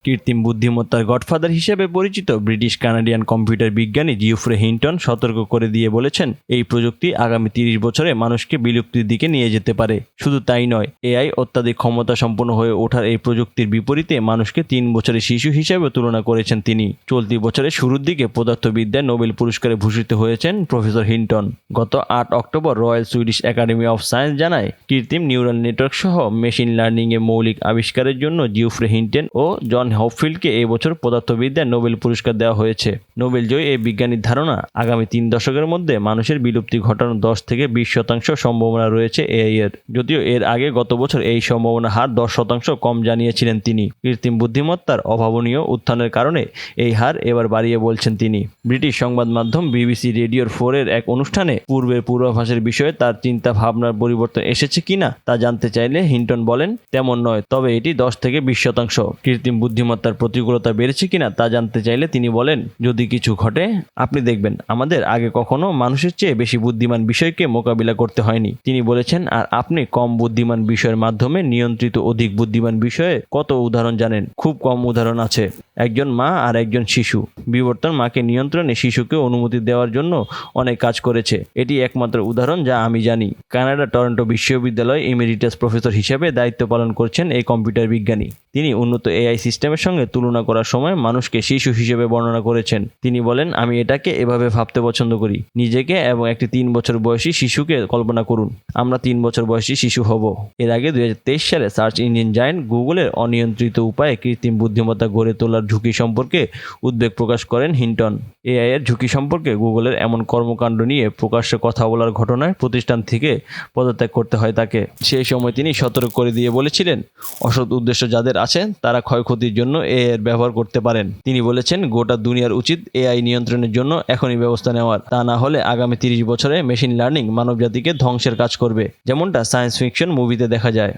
কৃত্রিম বুদ্ধিমত্তার গডফাদার হিসেবে পরিচিত ব্রিটিশ কানাডিয়ান কম্পিউটার বিজ্ঞানী জিওফ্রে হিন্টন সতর্ক করে দিয়ে বলেছেন, এই প্রযুক্তি আগামী 30 বছরে মানুষকে বিলুপ্তির দিকে নিয়ে যেতে পারে। শুধু তাই নয়, এআই অত্যাধিক ক্ষমতা সম্পন্ন হয়ে ওঠার এই প্রযুক্তির বিপরীতে মানুষকে 3 বছরের শিশু হিসেবে তুলনা করেছেন তিনি। চলতি বছরের শুরুর দিকে পদার্থবিদ্যায় নোবেল পুরস্কারে ভূষিত হয়েছেন প্রফেসর হিন্টন। গত 8 October royal Swedish academy of science জানায়, কৃত্রিম নিউরাল নেটওয়ার্ক সহ মেশিন লার্নিংয়ে মৌলিক আবিষ্কারের জন্য জিওফ্রে হিন্টন ও জন হপফিল্ডকে এই বছর পদার্থবিদ্যায় নোবেল পুরস্কার দেওয়া হয়েছে। নোবেল জয়ী এই বিজ্ঞানীর ধারণা, আগামী 3 দশকের মধ্যে মানুষের বিলুপ্তি ঘটানোর 10 থেকে 20% সম্ভাবনা রয়েছে এআই এর। যদিও এর আগে গত বছর এই সম্ভাবনার হার 10% কম জানিয়েছিলেন তিনি। কৃত্রিম বুদ্ধিমত্তার অভাবনীয় উত্থানের কারণে এই হার এবার বাড়িয়ে বলছেন তিনি। ব্রিটিশ সংবাদ মাধ্যম বিবিসি রেডিওর 4 এর এক অনুষ্ঠানে পূর্বের পূর্বাভাসের বিষয়ে তার চিন্তা ভাবনার পরিবর্তন এসেছে কিনা তা জানতে চাইলে হিন্টন বলেন, তেমন নয়, তবে এটি 10 থেকে 20%। কৃত্রিম বুদ্ধিমত্তার প্রতিকূলতা বেড়েছে কিনা তা জানতে চাইলে তিনি বলেন, যদি কিছু ঘটে আপনি দেখবেন আমাদের আগে কখনো মানুষের চেয়ে বেশি বুদ্ধিমান বিষয়কে মোকাবিলা করতে হয়নি। তিনি বলেছেন, আর আপনি কম বুদ্ধিমান বিষয়ের মাধ্যমে নিয়ন্ত্রিত অধিক বুদ্ধিমান বিষয়ে কত উদাহরণ জানেন? খুব কম উদাহরণ আছে। একজন মা আর একজন শিশু। বিবর্তন মাকে নিয়ন্ত্রণে শিশুকে অনুমতি দেওয়ার জন্য অনেক কাজ করেছে। এটি একমাত্র উদাহরণ যা আমি জানি। কানাডা টরন্টো বিশ্ববিদ্যালয়ে ইমেরিটাস প্রফেসর হিসেবে দায়িত্ব পালন করছেন এই কম্পিউটার বিজ্ঞানী। তিনি উন্নত এআই সিস্টেমের সঙ্গে তুলনা করার সময় মানুষকে শিশু হিসেবে বর্ণনা করেছেন। তিনি বলেন, আমি এটাকে এভাবে ভাবতে পছন্দ করি। নিজেকে এবং একটি 3 বছর বয়সী শিশুকে কল্পনা করুন। আমরা 3 বছর বয়সী শিশু হব। এর আগে 2023 সালে সার্চ ইঞ্জিন জায়ান্ট গুগলের অনিয়ন্ত্রিত উপায়ে কৃত্রিম বুদ্ধিমত্তা গড়ে তোলার ঝুঁকি সম্পর্কে উদ্বেগ প্রকাশ করেন হিন্টন। এআই এর ঝুঁকি সম্পর্কে গুগলের এমন কর্মকাণ্ড নিয়ে প্রকাশ্যে কথা বলার ঘটনায় প্রতিষ্ঠান থেকে পদত্যাগ করতে হয় তাকে। সেই সময় তিনি সতর্ক করে দিয়ে বলেছিলেন, অসৎ উদ্দেশ্য যাদের আছে তারা ক্ষয়ক্ষতির জন্য এআই এর ব্যবহার করতে পারেন। তিনি বলেছেন, গোটা দুনিয়ার উচিত এআই নিয়ন্ত্রণের জন্য এখনই ব্যবস্থা নেওয়ার। তা না হলে আগামী 30 বছরে মেশিন লার্নিং মানবজাতিকে ধ্বংসের কাজ করবে, যেমনটা সায়েন্স ফিকশন মুভিতে দেখা যায়।